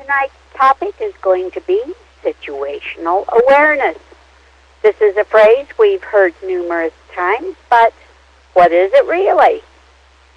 Tonight's topic is going to be situational awareness. This is a phrase we've heard numerous times, but what is it really?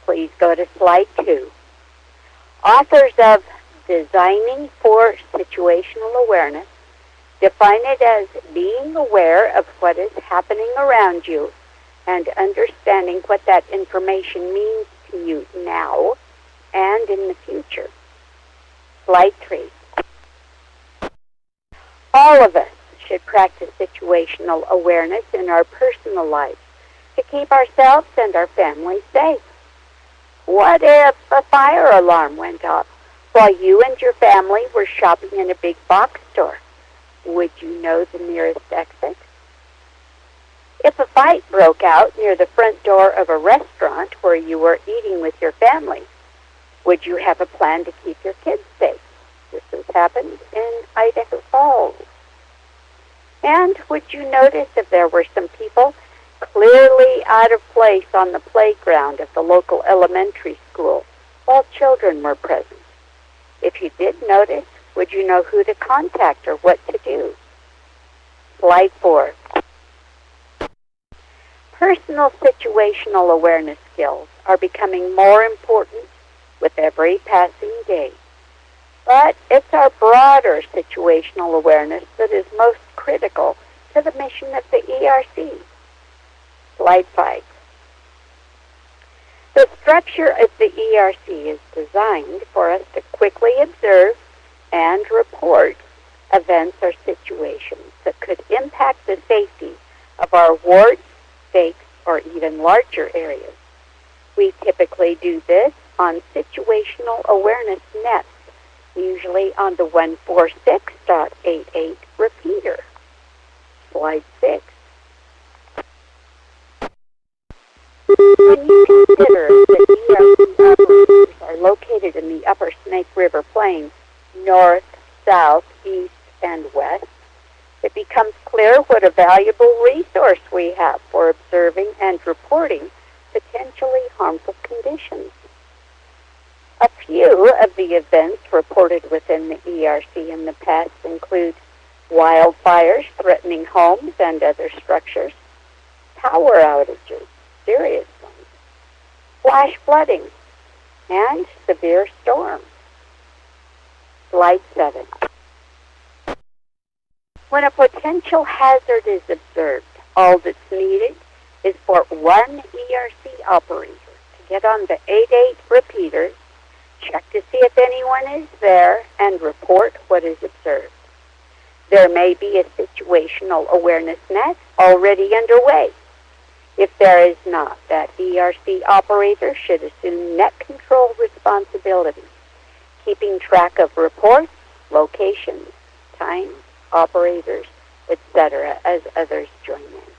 Please go to slide 2. Authors of Designing for Situational Awareness define it as being aware of what is happening around you and understanding what that information means to you now and in the future. Slide 3. All of us should practice situational awareness in our personal lives to keep ourselves and our families safe. What if a fire alarm went off while you and your family were shopping in a big box store? Would you know the nearest exit? If a fight broke out near the front door of a restaurant where you were eating with your family, would you have a plan to keep your kids safe? This has happened in Idaho Falls. And would you notice if there were some people clearly out of place on the playground of the local elementary school while children were present? If you did notice, would you know who to contact or what to do? Slide 4. Personal situational awareness skills are becoming more important with every passing day. But it's our broader situational awareness that is most critical to the mission of the ERC. Slide 5. The structure of the ERC is designed for us to quickly observe and report events or situations that could impact the safety of our wards, states, or even larger areas. We typically do this on situational awareness nets, usually on the 146.88 repeater. Slide 6. When you consider that ERC operators are located in the upper Snake River Plain, north, south, east, and west, it becomes clear what a valuable resource we have for observing and reporting potentially harmful conditions. A few of the events reported within the ERC in the past include wildfires threatening homes and other structures, power outages, serious ones, flash flooding, and severe storms. Slide 7. When a potential hazard is observed, all that's needed is for one ERC operator to get on the 88 repeater, check to see if anyone is there, and report what is observed. There may be a situational awareness net already underway. If there is not, that ERC operator should assume net control responsibility, keeping track of reports, locations, times, operators, etc., as others join in.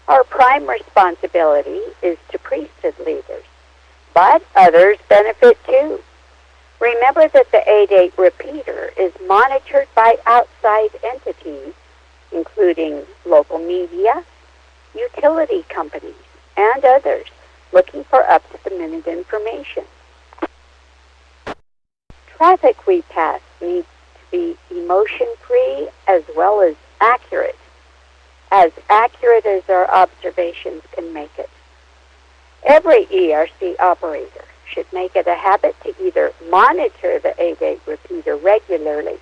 Our prime responsibility is to priesthood leaders, but others benefit too. Remember that the 88 repeater is monitored by outside entities, including local media, utility companies, and others looking for up-to-the-minute information. Traffic we pass needs to be emotion-free as well as accurate as our observations can make it. Every ERC operator should make it a habit to either monitor the 88 repeater regularly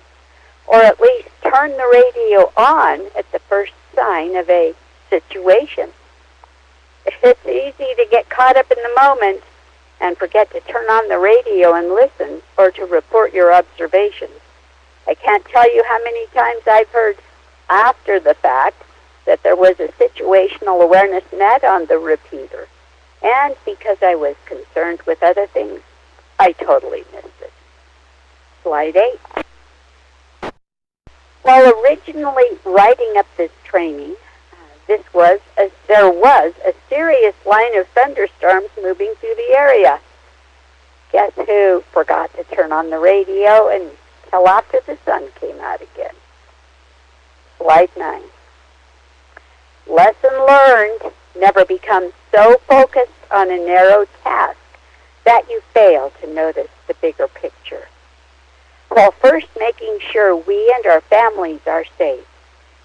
or at least turn the radio on at the first sign of a situation. It's easy to get caught up in the moment and forget to turn on the radio and listen or to report your observations. I can't tell you how many times I've heard after the fact that there was a situational awareness net on the repeater, and because I was concerned with other things, I totally missed it. Slide 8. While originally writing up this training, there was a serious line of thunderstorms moving through the area. Guess who forgot to turn on the radio until after the sun came out again? Slide 9. Lesson learned: never become so focused on a narrow task that you fail to notice the bigger picture. while first making sure we and our families are safe.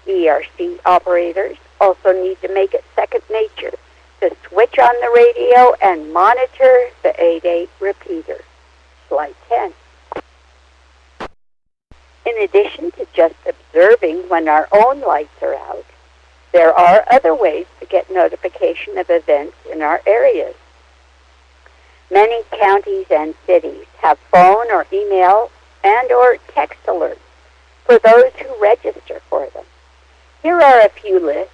ERC operators also need to make it second nature to switch on the radio and monitor the 88 repeater. Slide 10. In addition to just observing when our own lights are out, there are other ways to get notification of events in our areas. Many counties and cities have phone or email and or text alerts for those who register for them. Here are a few links.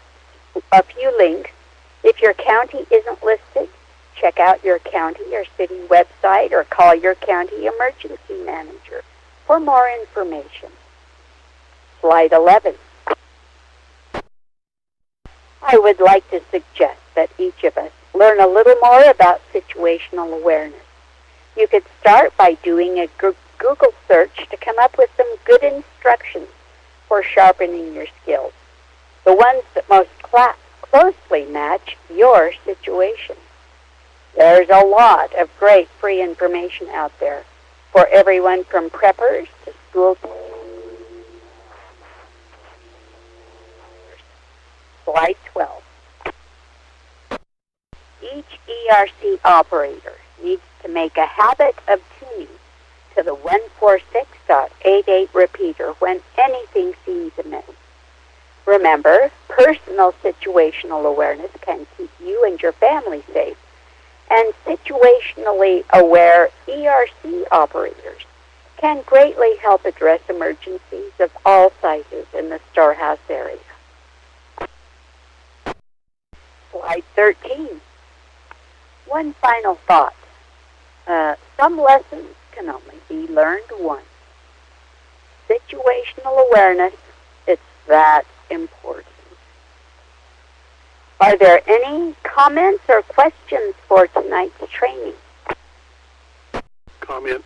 If your county isn't listed, check out your county or city website or call your county emergency manager for more information. Slide 11. I would like to suggest that each of us learn a little more about situational awareness. You could start by doing a Google search to come up with some good instructions for sharpening your skills, the ones that most closely match your situation. There's a lot of great free information out there for everyone from preppers to school teachers. Slide 12. Each ERC operator needs to make a habit of tuning to the 146.88 repeater when anything seems amiss. Remember, personal situational awareness can keep you and your family safe, and situationally aware ERC operators can greatly help address emergencies of all sizes in the storehouse area. Slide 13. One final thought. Some lessons can only be learned once. Situational awareness, it's that important. Are there any comments or questions for tonight's training? Comment.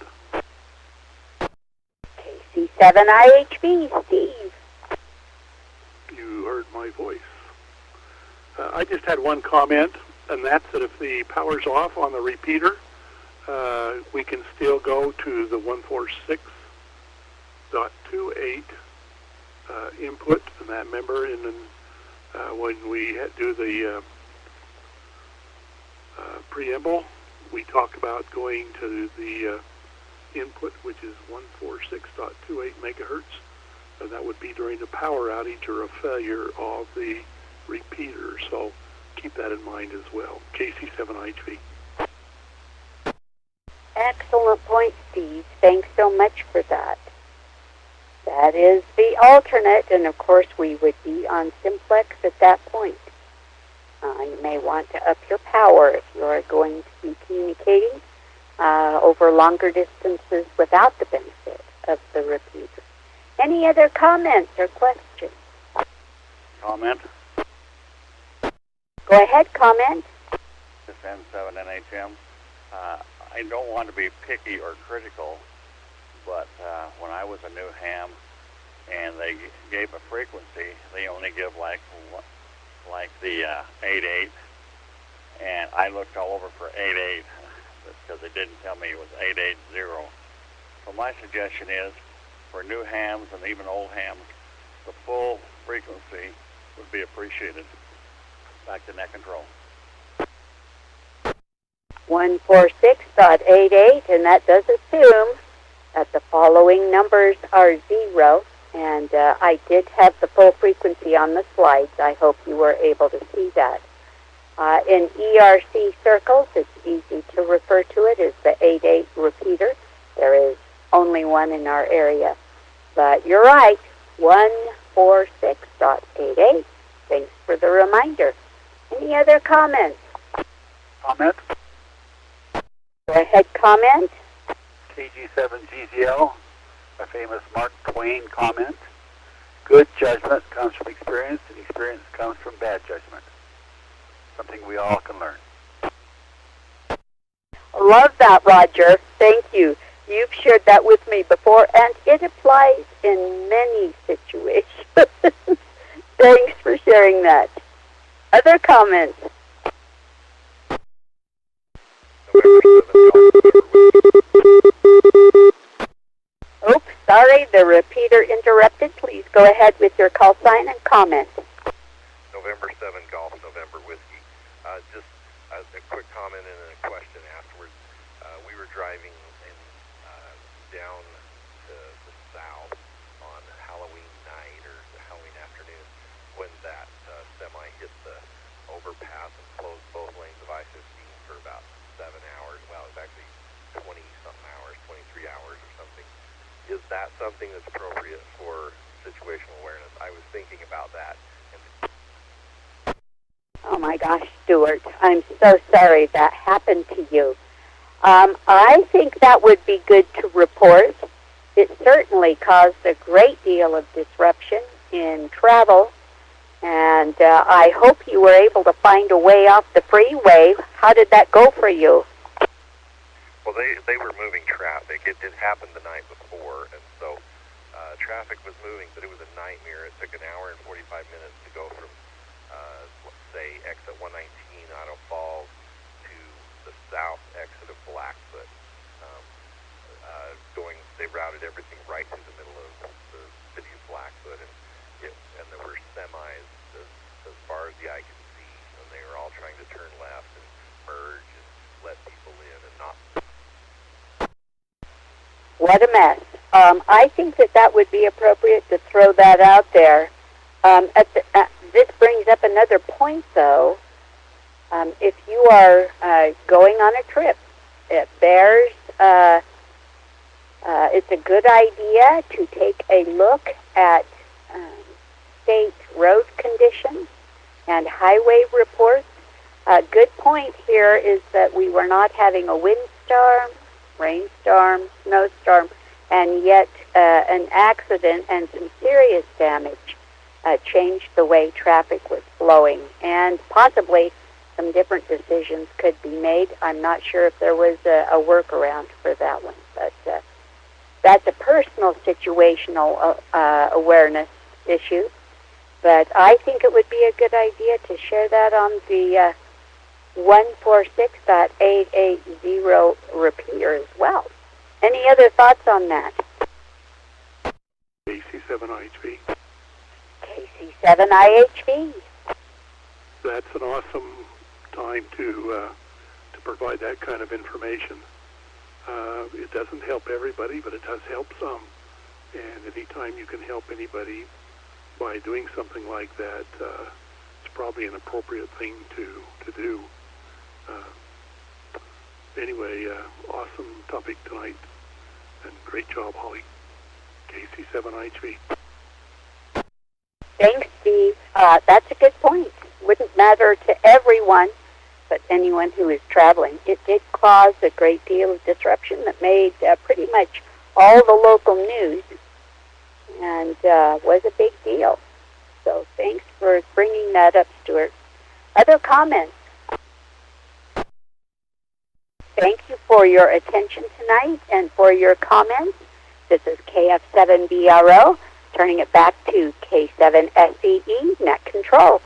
KC7IHB, Steve. You heard my voice. I just had one comment, and that's that if the power's off on the repeater, we can still go to the 146.28 input, and that member, and then when we do the preamble, we talk about going to the input, which is 146.28 megahertz, and that would be during the power outage or a failure of the repeater. So keep that in mind as well. KC7IHV. Excellent point, Steve. Thanks so much for that. That is the alternate, and of course we would be on simplex at that point. You may want to up your power if you are going to be communicating over longer distances without the benefit of the repeater. Any other comments or questions? Comment? Go ahead, comment. This N7NHM. I don't want to be picky or critical, but when I was a new ham and they gave a frequency, they only give like the 88, and I looked all over for 88 because they didn't tell me it was 880. So my suggestion is, for new hams and even old hams, the full frequency would be appreciated. Back to net control. 146.88, and that does assume that the following numbers are 0, and I did have the full frequency on the slides. I hope you were able to see that. In ERC circles, it's easy to refer to it as the 88 repeater. There is only one in our area. But you're right, 146.88. Thanks for the reminder. Any other comments? Comment. Go ahead, comment. KG7GZL, a famous Mark Twain comment. Good judgment comes from experience, and experience comes from bad judgment. Something we all can learn. Love that, Roger. Thank you. You've shared that with me before, and it applies in many situations. Thanks for sharing that. Other comments? Oops, sorry, the repeater interrupted. Please go ahead with your call sign and comment. November 7 Golf, November Whiskey. Just a quick comment and a question afterwards. We were driving down to the south on Halloween night or the Halloween afternoon when that semi hit the overpass and closed both lanes of I-15 for about 7 hours. Well, it was actually 20-something hours, 23 hours or something. Is that something that's appropriate for situational awareness? I was thinking about that. Oh my gosh, Stuart, I'm so sorry that happened to you. I think that would be good to report. It certainly caused a great deal of disruption in travel, and I hope you were able to find a way off the freeway. How did that go for you? Well, they were moving traffic. It happened the night before, and so traffic was moving, but it was a nightmare. It took an hour and 45 minutes to go from, let's say, exit 119 Idaho Falls to the south exit of Blackfoot. They routed everything right through the middle of the city of Blackfoot, and there were semis as far as the eye could see, and they were all trying to turn left and merge and let people in and not. What a mess. I think that would be appropriate to throw that out there. This brings up another point, though. If you are going on a trip, it's a good idea to take a look at state road conditions and highway reports. A good point here is that we were not having a windstorm, rainstorm, snowstorm, and yet an accident and some serious damage changed the way traffic was flowing, and possibly some different decisions could be made. I'm not sure if there was a workaround for that one, but that's a personal situational awareness issue. But I think it would be a good idea to share that on the 146.880 repeater as well. Any other thoughts on that? KC7IHV. KC7IHV. That's an awesome time to provide that kind of information. It doesn't help everybody, but it does help some. And anytime you can help anybody by doing something like that, it's probably an appropriate thing to do. Anyway, awesome topic tonight, and great job, Holly. KC7IHV. Thanks, Steve. That's a good point. Wouldn't matter to everyone, but anyone who is traveling. It did cause a great deal of disruption that made pretty much all the local news, and was a big deal. So thanks for bringing that up, Stuart. Other comments? Thank you for your attention tonight and for your comments. This is KF7BRO, turning it back to K7SEE Net Control.